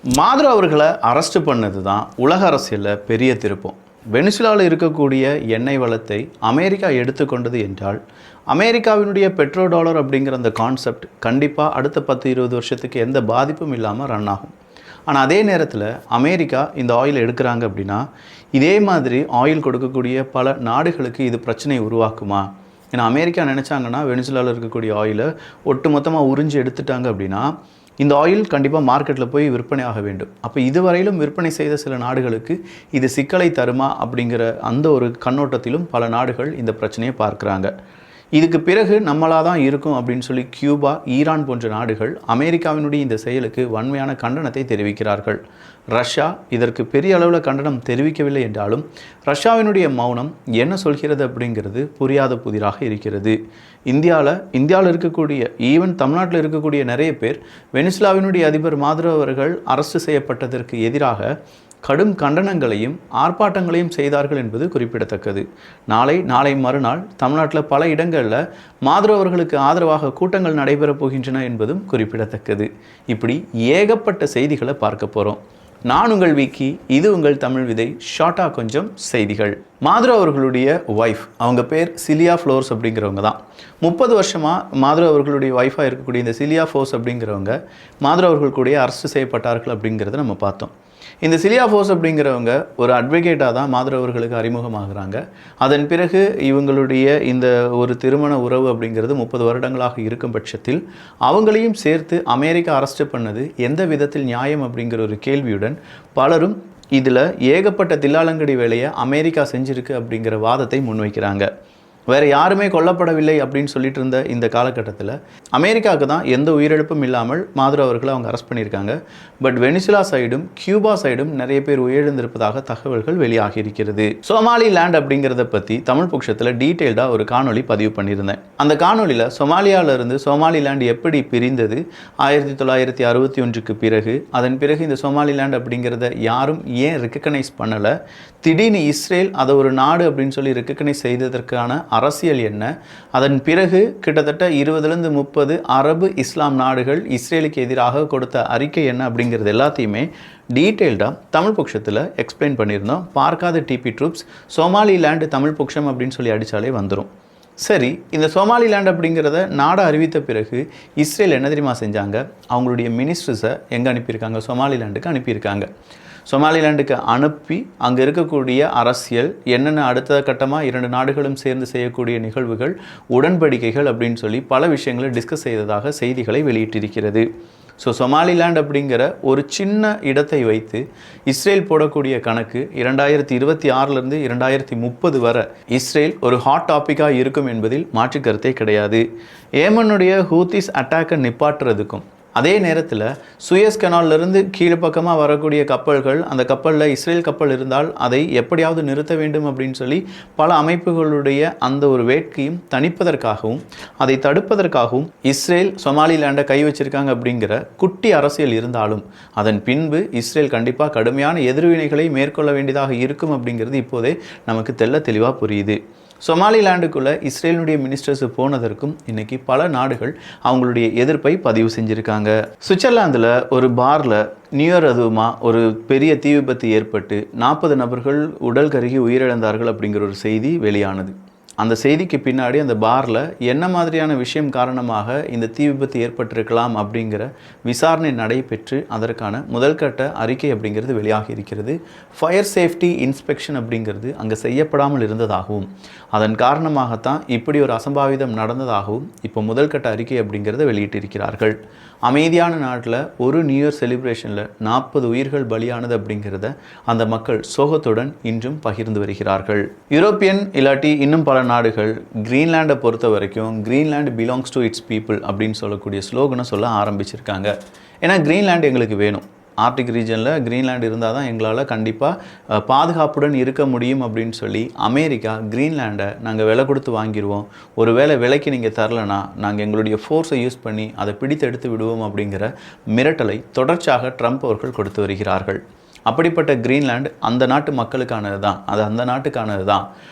Maduro அவர்களை arrest பண்ணது தான் உலக அரசியலில் பெரிய திருப்பம். வெனிசுலாவில் இருக்கக்கூடிய எண்ணெய் வளத்தை அமெரிக்கா எடுத்துக்கொண்டது என்றால் அமெரிக்காவினுடைய பெட்ரோ டாலர் அப்படிங்கிற அந்த கான்செப்ட் கண்டிப்பாக அடுத்த 10-20 வருஷத்துக்கு எந்த பாதிப்பும் இல்லாமல் ரன் ஆகும். ஆனால் அதே நேரத்தில் அமெரிக்கா இந்த ஆயில் எடுக்கிறாங்க அப்படின்னா இதே மாதிரி ஆயில் கொடுக்கக்கூடிய பல நாடுகளுக்கு இது பிரச்சனையை உருவாக்குமா? ஏன்னா அமெரிக்கா நினச்சாங்கன்னா வெனிசுலாவில் இருக்கக்கூடிய ஆயிலை ஒட்டு மொத்தமாக உறிஞ்சி எடுத்துட்டாங்க அப்படின்னா இந்த ஆயில் கண்டிப்பாக மார்க்கெட்டில் போய் விற்பனை ஆக வேண்டும். அப்போ இதுவரையிலும் விற்பனை செய்த சில நாடுகளுக்கு இது சிக்கலை தருமா அப்படிங்கிற அந்த ஒரு கண்ணோட்டத்திலும் பல நாடுகள் இந்த பிரச்சனையை பார்க்குறாங்க. இதுக்கு பிறகு நம்மளாக தான் இருக்கும் அப்படின்னு சொல்லி கியூபா, ஈரான் போன்ற நாடுகள் அமெரிக்காவினுடைய இந்த செயலுக்கு வன்மையான கண்டனத்தை தெரிவிக்கிறார்கள். ரஷ்யா இதற்கு பெரிய அளவில் கண்டனம் தெரிவிக்கவில்லை என்றாலும் ரஷ்யாவினுடைய மௌனம் என்ன சொல்கிறது அப்படிங்கிறது புரியாத புதிராக இருக்கிறது. இந்தியாவில் இருக்கக்கூடிய ஈவன் தமிழ்நாட்டில் இருக்கக்கூடிய நிறைய பேர் வெனிசுலாவினுடைய அதிபர் மாதுரோ அவர்கள் அரெஸ்ட் செய்யப்பட்டதற்கு எதிராக கடும் கண்டனங்களையும் ஆர்ப்பாட்டங்களையும் செய்தார்கள் என்பது குறிப்பிடத்தக்கது. நாளை மறுநாள் தமிழ்நாட்டில் பல இடங்களில் மாதுரோ அவர்களுக்கு ஆதரவாக கூட்டங்கள் நடைபெறப் போகின்றன என்பதும் குறிப்பிடத்தக்கது. இப்படி ஏகப்பட்ட செய்திகளை பார்க்க போகிறோம். நான் உங்கள் விக்கி, இது உங்கள் தமிழ் விதை. ஷார்ட்டாக கொஞ்சம் செய்திகள். மாதுரோ அவர்களுடைய ஒய்ஃப், அவங்க பேர் சிலியா ஃப்ளோர்ஸ் அப்படிங்கிறவங்க தான். 30 வருஷமாக மாதுரோ அவர்களுடைய ஒய்ஃபாக இருக்கக்கூடிய இந்த சிலியா ஃப்ளோர்ஸ் அப்படிங்கிறவங்க மாதுரோ அவர்கள் கூட அரெஸ்ட் செய்யப்பட்டார்கள் அப்படிங்கிறத நம்ம பார்த்தோம். இந்த சிலியா ஃப்ளோர்ஸ் அப்படிங்கிறவங்க ஒரு அட்வொகேட்டாக தான் மாதுரோ அவர்களுக்கு அறிமுகமாகிறாங்க. அதன் பிறகு இவங்களுடைய இந்த ஒரு திருமண உறவு அப்படிங்கிறது 30 வருடங்களாக இருக்கும் பட்சத்தில் அவங்களையும் சேர்த்து அமெரிக்கா அரெஸ்ட் பண்ணது எந்த விதத்தில் நியாயம் அப்படிங்கிற ஒரு கேள்வியுடன் பலரும் இதில் ஏகப்பட்ட தில்லாலங்கடி வேலையை அமெரிக்கா செஞ்சுருக்கு அப்படிங்கிற வாதத்தை முன்வைக்கிறாங்க. வேறு யாருமே கொல்லப்படவில்லை அப்படின்னு சொல்லிட்டு இருந்த இந்த காலகட்டத்தில் அமெரிக்காவுக்கு தான் எந்த உயிரிழப்பும் இல்லாமல் மாதுரோ அவர்களை அவங்க அரெஸ்ட் பண்ணியிருக்காங்க. பட் வெனிசுலா சைடும் கியூபா சைடும் நிறைய பேர் உயிரிழந்திருப்பதாக தகவல்கள் வெளியாகி இருக்கிறது. சோமாலி லேண்ட் அப்படிங்கிறத பற்றி தமிழ் பட்சத்தில் டீட்டெயில்டாக ஒரு காணொலி பதிவு பண்ணியிருந்தேன். அந்த காணொலியில் சொமாலியாவிலிருந்து சோமாலி லேண்ட் எப்படி பிரிந்தது 1961க்கு பிறகு, அதன் பிறகு இந்த சோமாலி லேண்ட் அப்படிங்கிறத யாரும் ஏன் ரெக்கக்னைஸ் பண்ணலை, திடீர்னு இஸ்ரேல் அதை ஒரு நாடு அப்படின்னு சொல்லி ரெக்கக்னைஸ் செய்ததற்கான அரசியல் என்ன, அதன் பிறகு கிட்டத்தட்ட 20-30 அரபு இஸ்லாம் நாடுகள் இஸ்ரேலுக்கு எதிராக கொடுத்த அறிக்கை என்ன அப்படிங்கிறது எல்லாத்தையுமே டீட்டெயில்டாக தமிழ் பட்சத்தில் எக்ஸ்பிளைன் பண்ணியிருந்தோம். பார்க்காத டிபி ட்ரூப்ஸ் சோமாலி லேண்டு தமிழ் பட்சம் அப்படின்னு சொல்லி அடித்தாலே வந்துடும். சரி, இந்த சோமாலி லேண்ட் அப்படிங்கிறத நாடு அறிவித்த பிறகு இஸ்ரேல் என்ன தெரியுமா செஞ்சாங்க? அவங்களுடைய மினிஸ்டர்ஸை எங்கே அனுப்பியிருக்காங்க? சோமாலி லேண்டுக்கு அனுப்பியிருக்காங்க. சோமாலிலாண்டுக்கு அனுப்பி அங்கே இருக்கக்கூடிய அரசியல் என்னென்ன அடுத்த கட்டமாக 2 நாடுகளும் சேர்ந்து செய்யக்கூடிய நிகழ்வுகள், உடன்படிக்கைகள் அப்படின்னு சொல்லி பல விஷயங்களை டிஸ்கஸ் செய்ததாக செய்திகளை வெளியிட்டிருக்கிறது. சோமாலிலாண்ட் அப்படிங்கிற ஒரு சின்ன இடத்தை வைத்து இஸ்ரேல் போடக்கூடிய கணக்கு 2026லேருந்து 2030 வரை இஸ்ரேல் ஒரு ஹாட் டாப்பிக்காக இருக்கும் என்பதில் மாற்று கருத்தே கிடையாது. ஏமனுடைய ஹூத்திஸ் அட்டாக்கை நிப்பாட்டுறதுக்கும் அதே நேரத்தில் சுயஸ் கனாலிருந்து கீழே பக்கமாக வரக்கூடிய கப்பல்கள், அந்த கப்பலில் இஸ்ரேல் கப்பல் இருந்தால் அதை எப்படியாவது நிறுத்த வேண்டும் அப்படின்னு சொல்லி பல அமைப்புகளுடைய அந்த ஒரு வேட்கையும் தணிப்பதற்காகவும் அதை தடுப்பதற்காகவும் இஸ்ரேல் சோமாலிலாண்டை கை வச்சிருக்காங்க அப்படிங்கிற குட்டி அரசியல் இருந்தாலும் அதன் பின்பு இஸ்ரேல் கண்டிப்பாக கடுமையான எதிர்வினைகளை மேற்கொள்ள வேண்டியதாக இருக்கும் அப்படிங்கிறது இப்போதே நமக்கு தெளிவாக புரியுது. சோமாலிலாண்டுக்குள்ளே இஸ்ரேலுடைய மினிஸ்டர்ஸ் போனதற்கும் இன்றைக்கி பல நாடுகள் அவங்களுடைய எதிர்ப்பை பதிவு செஞ்சுருக்காங்க. சுவிட்சர்லாந்தில் ஒரு பாரில் நியூ இயர் அதுவுமா ஒரு பெரிய தீ விபத்து ஏற்பட்டு 40 நபர்கள் உடல் கருகி உயிரிழந்தார்கள் அப்படிங்கிற ஒரு செய்தி வெளியானது. அந்த செய்திக்கு பின்னாடி அந்த பாரில் என்ன மாதிரியான விஷயம் காரணமாக இந்த தீ விபத்து ஏற்பட்டிருக்கலாம் அப்படிங்கிற விசாரணை நடைபெற்று அதற்கான முதல்கட்ட அறிக்கை அப்படிங்கிறது வெளியாகி இருக்கிறது. ஃபயர் சேஃப்டி இன்ஸ்பெக்ஷன் அப்படிங்கிறது அங்கே செய்யப்படாமல் இருந்ததாகவும் அதன் காரணமாகத்தான் இப்படி ஒரு அசம்பாவிதம் நடந்ததாகவும் இப்போ முதல்கட்ட அறிக்கை அப்படிங்கிறத வெளியிட்டிருக்கிறார்கள். அமைதியான நாட்டில் ஒரு நியூ இயர் செலிப்ரேஷனில் 40 உயிர்கள் பலியானது அப்படிங்கிறத அந்த மக்கள் சோகத்துடன் இன்றும் பகிர்ந்து வருகிறார்கள். யூரோப்பியன் இல்லாட்டி இன்னும் பல நாடுகள் கிரீன்லாண்டை பொறுத்த வரைக்கும் Greenland belongs to it's people அப்படின்னு சொல்லக்கூடிய ஸ்லோகனை சொல்ல ஆரம்பிச்சிருக்காங்க. ஏன்னா கிரீன்லாண்டு எங்களுக்கு வேணும், ஆர்டிக் ரீஜனில் கிரீன்லாண்டு இருந்தால் தான் எங்களால் கண்டிப்பாக பாதுகாப்புடன் இருக்க முடியும் அப்படின்னு சொல்லி அமெரிக்கா கிரீன்லாண்டை நாங்கள் விலை கொடுத்து வாங்கிடுவோம், ஒரு வேளை விலைக்கு நீங்கள் தரலைன்னா நாங்கள் எங்களுடைய ஃபோர்ஸை யூஸ் பண்ணி அதை பிடித்தெடுத்து விடுவோம் அப்படிங்கிற மிரட்டலை தொடர்ச்சியாக ட்ரம்ப் அவர்கள் கொடுத்து வருகிறார்கள். அப்படிப்பட்ட கிரீன்லாந்து அந்த நாட்டு மக்களுக்கானது தான், அது அந்த நாட்டுக்கானது தான்.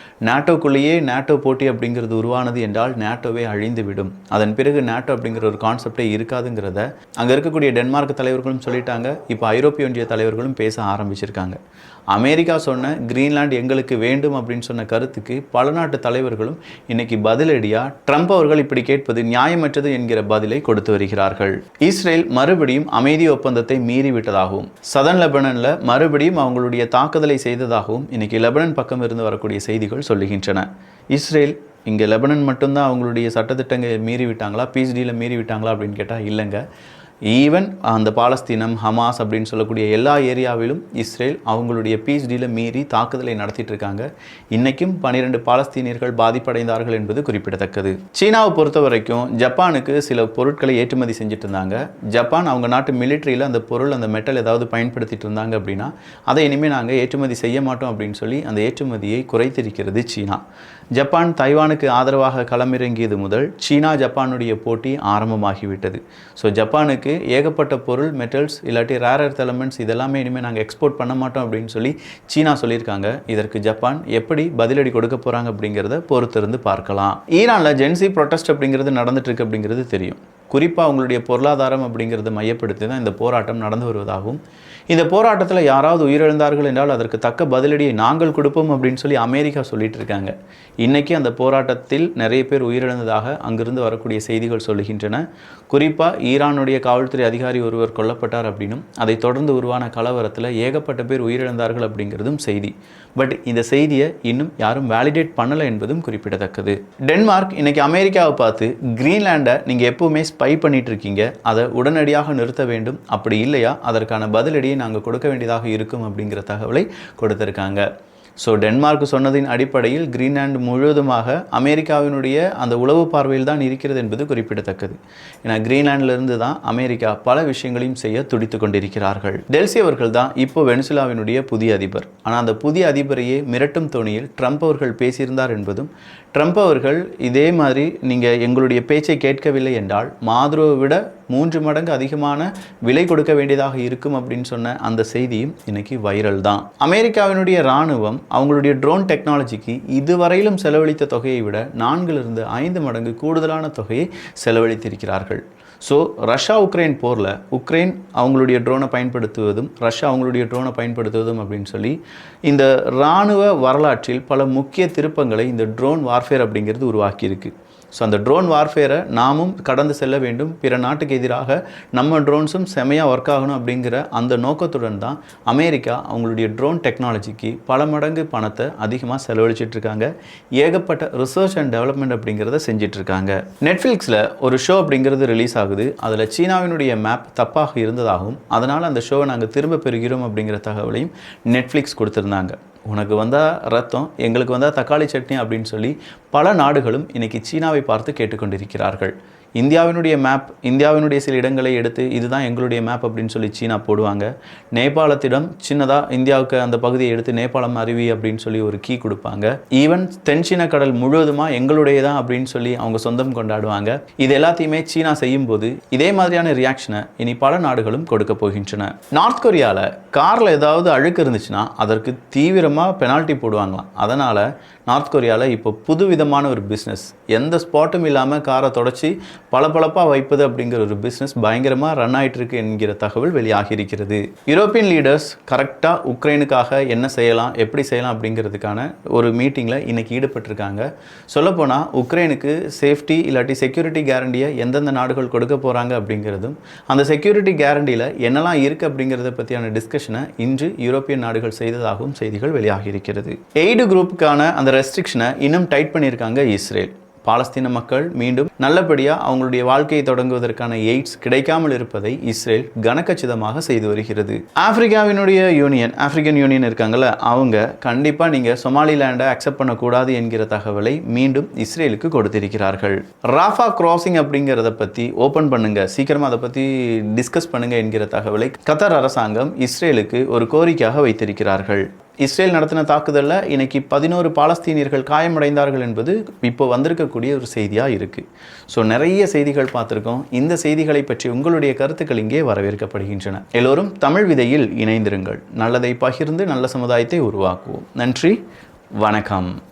நேட்டோக்குள்ளேயே நேட்டோ போட்டி அப்படிங்கிறது உருவானது என்றால் நேட்டோவே அழிந்துவிடும், அதன் பிறகு நேட்டோ அப்படிங்கிற ஒரு கான்செப்டே இருக்காதுங்கிறத அங்கே இருக்கக்கூடிய டென்மார்க் தலைவர்களும் சொல்லிட்டாங்க. இப்போ ஐரோப்பிய ஒன்றிய தலைவர்களும் பேச ஆரம்பிச்சிருக்காங்க. அமெரிக்கா சொன்ன கிரீன்லாந்து எங்களுக்கு வேண்டும் அப்படின்னு சொன்ன கருத்துக்கு பல நாட்டு தலைவர்களும் இன்னைக்கு பதிலடியாக ட்ரம்ப் அவர்கள் இப்படி கேட்பது நியாயமற்றது என்கிற பதிலை கொடுத்து வருகிறார்கள். இஸ்ரேல் மறுபடியும் அமைதி ஒப்பந்தத்தை மீறிவிட்டதாகவும் சதன் லெபனனில் மறுபடியும் அவங்களுடைய தாக்குதலை செய்ததாகவும் இன்னைக்கு லெபனன் பக்கம் இருந்து வரக்கூடிய செய்திகள் சொல்லுகின்றன. இஸ்ரேல் இங்கே லெபனன் மட்டும்தான் அவங்களுடைய சட்டத்திட்டங்களை மீறி விட்டாங்களா, பீஸ் டீலை மீறி விட்டாங்களா அப்படின்னு கேட்டால் இல்லைங்க. ஈவன் அந்த பாலஸ்தீனம், ஹமாஸ் அப்படின்னு சொல்லக்கூடிய எல்லா ஏரியாவிலும் இஸ்ரேல் அவங்களுடைய பீஸ் டீலை மீறி தாக்குதலை நடத்திட்டு இருக்காங்க. இன்றைக்கும் 12 பாலஸ்தீனியர்கள் பாதிப்படைந்தார்கள் என்பது குறிப்பிடத்தக்கது. சீனாவை பொறுத்த வரைக்கும் ஜப்பானுக்கு சில பொருட்களை ஏற்றுமதி செஞ்சுட்டு இருந்தாங்க. ஜப்பான் அவங்க நாட்டு மிலிட்ரியில் அந்த பொருள், அந்த மெட்டல் ஏதாவது பயன்படுத்திட்டு இருந்தாங்க அப்படின்னா அதை இனிமேல் நாங்கள் ஏற்றுமதி செய்ய மாட்டோம் அப்படின்னு சொல்லி அந்த ஏற்றுமதியை குறைத்திருக்கிறது சீனா. ஜப்பான் தைவானுக்கு ஆதரவாக களமிறங்கியது முதல் சீனா ஜப்பானுடைய போட்டி ஆரம்பமாகிவிட்டது. ஸோ ஜப்பானுக்கு ஏகப்பட்ட பொருள், மெட்டல்ஸ் இல்லாட்டி ரேர் எர்த் எலமெண்ட்ஸ் இதெல்லாமே இனிமேல் நாங்கள் எக்ஸ்போர்ட் பண்ண மாட்டோம் அப்படின்னு சொல்லி சீனா சொல்லியிருக்காங்க. இதற்கு ஜப்பான் எப்படி பதிலடி கொடுக்க போகிறாங்க அப்படிங்கிறத பொறுத்திருந்து பார்க்கலாம். ஈரானில் ஜென்சி ப்ரொட்டஸ்ட் அப்படிங்கிறது நடந்துட்டு இருக்கு அப்படிங்கிறது தெரியும். குறிப்பாக அவங்களுடைய பொருளாதாரம் அப்படிங்கிறத மையப்படுத்தி தான் இந்த போராட்டம் நடந்து வருவதாகவும், இந்த போராட்டத்தில் யாராவது உயிரிழந்தார்கள் என்றால் அதற்கு தக்க பதிலடியை நாங்கள் கொடுப்போம் அப்படின்னு சொல்லி அமெரிக்கா சொல்லிட்டு இருக்காங்க. இன்றைக்கி அந்த போராட்டத்தில் நிறைய பேர் உயிரிழந்ததாக அங்கிருந்து வரக்கூடிய செய்திகள் சொல்லுகின்றன. குறிப்பாக ஈரானுடைய காவல்துறை அதிகாரி ஒருவர் கொல்லப்பட்டார் அப்படின்னும், அதை தொடர்ந்து உருவான கலவரத்தில் ஏகப்பட்ட பேர் உயிரிழந்தார்கள் அப்படிங்கிறதும் செய்தி. பட் இந்த செய்தியை இன்னும் யாரும் வேலிடேட் பண்ணலை என்பதும் குறிப்பிடத்தக்கது. டென்மார்க் இன்னைக்கு அமெரிக்காவை பார்த்து கிரீன்லாண்டை நீங்கள் எப்பவுமே ஸ்பை பண்ணிட்டு இருக்கீங்க, அதை உடனடியாக நிறுத்த வேண்டும், அப்படி இல்லையா அதற்கான பதிலடியை நாங்கள் கொடுக்க வேண்டியதாக இருக்கும் அப்படிங்கிற தகவலை கொடுத்திருக்காங்க. ஸோ டென்மார்க் சொன்னதின் அடிப்படையில் கிரீன்லாந்து முழுவதுமாக அமெரிக்காவினுடைய அந்த உளவு பார்வையில் தான் இருக்கிறது என்பது குறிப்பிடத்தக்கது. ஏன்னா கிரீன்லாண்டிலிருந்து தான் அமெரிக்கா பல விஷயங்களையும் செய்ய துடித்து கொண்டிருக்கிறார்கள். டெல்சி அவர்கள் தான் இப்போ வெனிசுலாவினுடைய புதிய அதிபர். ஆனால் அந்த புதிய அதிபரையே மிரட்டும் தோணியில் ட்ரம்ப் அவர்கள் பேசியிருந்தார் என்பதும், ட்ரம்ப் அவர்கள் இதே மாதிரி நீங்கள் எங்களுடைய பேச்சை கேட்கவில்லை என்றால் மாதுரோவை விட 3 மடங்கு அதிகமான விலை கொடுக்க வேண்டியதாக இருக்கும் அப்படின்னு சொன்ன அந்த செய்தியும் இன்னைக்கு வைரல் தான். அமெரிக்காவினுடைய இராணுவம் அவங்களுடைய ட்ரோன் டெக்னாலஜிக்கு இதுவரையிலும் செலவழித்த தொகையை விட 4 to 5 மடங்கு கூடுதலான தொகையை செலவழித்திருக்கிறார்கள். ஸோ ரஷ்யா உக்ரைன் போரில் உக்ரைன் அவங்களுடைய ட்ரோனை பயன்படுத்துவதும் ரஷ்யா அவங்களுடைய ட்ரோனை பயன்படுத்துவதும் அப்படின்னு சொல்லி இந்த இராணுவ வரலாற்றில் பல முக்கிய திருப்பங்களை இந்த ட்ரோன் வார்ஃபேர் அப்படிங்கிறது உருவாக்கியிருக்கு. ஸோ அந்த ட்ரோன் வார்ஃபேரை நாமும் கடந்து செல்ல வேண்டும், பிற நாட்டுக்கு எதிராக நம்ம ட்ரோன்ஸும் செமையாக ஒர்க் ஆகணும் அப்படிங்கிற அந்த நோக்கத்துடன் தான் அமெரிக்கா அவங்களுடைய ட்ரோன் டெக்னாலஜிக்கு பல மடங்கு பணத்தை அதிகமாக செலவழிச்சிட்ருக்காங்க. ஏகப்பட்ட ரிசர்ச் அண்ட் டெவலப்மெண்ட் அப்படிங்கிறத செஞ்சிட்ருக்காங்க. நெட்ஃப்ளிக்ஸில் ஒரு ஷோ அப்படிங்கிறது ரிலீஸ் ஆகுது. அதில் சீனாவினுடைய மேப் தப்பாக இருந்ததாகவும் அதனால் அந்த ஷோவை நாங்கள் திரும்ப பெறுகிறோம் அப்படிங்கிற தகவலையும் நெட்ஃப்ளிக்ஸ் கொடுத்துருந்தாங்க. உனக்கு வந்தால் ரத்தம், எங்களுக்கு வந்தால் தக்காளி சட்னி அப்படின்னு சொல்லி பல நாடுகளும் இன்றைக்கி சீனாவை பார்த்து கேட்டுக்கொண்டிருக்கிறார்கள். இந்தியாவினுடைய மேப், இந்தியாவினுடைய சில இடங்களை எடுத்து இதுதான் எங்களுடைய மேப் அப்படின்னு சொல்லி சீனா போடுவாங்க. நேபாளத்திடம் சின்னதாக இந்தியாவுக்கு அந்த பகுதியை எடுத்து நேபாளம் அருவி அப்படின்னு சொல்லி ஒரு கீ கொடுப்பாங்க. ஈவன் தென்சீன கடல் முழுவதுமாக எங்களுடைய தான் அப்படின்னு சொல்லி அவங்க சொந்தம் கொண்டாடுவாங்க. இது எல்லாத்தையுமே சீனா செய்யும்போது இதே மாதிரியான ரியாக்ஷனை இனி பல நாடுகளும் கொடுக்க போகின்றன. நார்த் கொரியாவில் காரில் ஏதாவது அழுக்கு இருந்துச்சுன்னா அதற்கு தீவிரமாக பெனால்ட்டி போடுவாங்களாம். அதனால் நார்த் கொரியாவில் இப்போ புது விதமான ஒரு பிஸ்னஸ், எந்த ஸ்பாட்டும் இல்லாமல் காரை தொடச்சி பளபளப்பாக வைப்பது அப்படிங்கிற ஒரு பிஸ்னஸ் பயங்கரமாக ரன் ஆகிட்டு இருக்கு என்கிற தகவல் வெளியாகி இருக்கிறது. யூரோப்பியன் லீடர்ஸ் கரெக்டாக உக்ரைனுக்காக என்ன செய்யலாம், எப்படி செய்யலாம் அப்படிங்கிறதுக்கான ஒரு மீட்டிங்கில் இன்றைக்கி ஈடுபட்டிருக்காங்க. சொல்லப்போனால் உக்ரைனுக்கு சேஃப்டி இல்லாட்டி செக்யூரிட்டி கேரண்டியை எந்தெந்த நாடுகள் கொடுக்க போகிறாங்க அப்படிங்கிறதும், அந்த செக்யூரிட்டி கேரண்டியில் என்னெல்லாம் இருக்குது அப்படிங்கிறத பற்றியான டிஸ்கஷனை இன்று யூரோப்பியன் நாடுகள் செய்ததாகவும் செய்திகள் வெளியாகி இருக்கிறது. எய்டு குரூப்புக்கான அந்த ரெஸ்ட்ரிக்ஷனை இன்னும் டைட் பண்ணியிருக்காங்க இஸ்ரேல். பாலஸ்தீன மக்கள் மீண்டும் நல்லபடியாக அவங்களுடைய வாழ்க்கையை தொடங்குவதற்கான எய்ட்ஸ் கிடைக்காமல் இருப்பதை இஸ்ரேல் கனக்கச்சிதமாக செய்து வருகிறது. ஆப்பிரிக்காவினுடைய ஆப்பிரிக்கன் யூனியன் இருக்காங்கல்ல, அவங்க கண்டிப்பாக நீங்கள் சொமாலிலேண்டை அக்செப்ட் பண்ணக்கூடாது என்கிற தகவலை மீண்டும் இஸ்ரேலுக்கு கொடுத்திருக்கிறார்கள். ராஃபா கிராசிங் அப்படிங்கிறத பற்றி ஓப்பன் பண்ணுங்க, சீக்கிரமாக அதை பற்றி டிஸ்கஸ் பண்ணுங்க என்கிற தகவலை கத்தார் அரசாங்கம் இஸ்ரேலுக்கு ஒரு கோரிக்கையாக வைத்திருக்கிறார்கள். இஸ்ரேல் நடத்தின தாக்குதலில் இன்னைக்கு 11 பாலஸ்தீனியர்கள் காயமடைந்தார்கள் என்பது இப்போ வந்திருக்கக்கூடிய ஒரு செய்தியாக இருக்குது. ஸோ நிறைய செய்திகள் பார்த்துருக்கோம். இந்த செய்திகளை பற்றி உங்களுடைய கருத்துக்கள் இங்கே வரவேற்கப்படுகின்றன. எல்லோரும் தமிழ் விதையில் இணைந்திருங்கள். நல்லதை பகிர்ந்து நல்ல சமுதாயத்தை உருவாக்குவோம். நன்றி, வணக்கம்.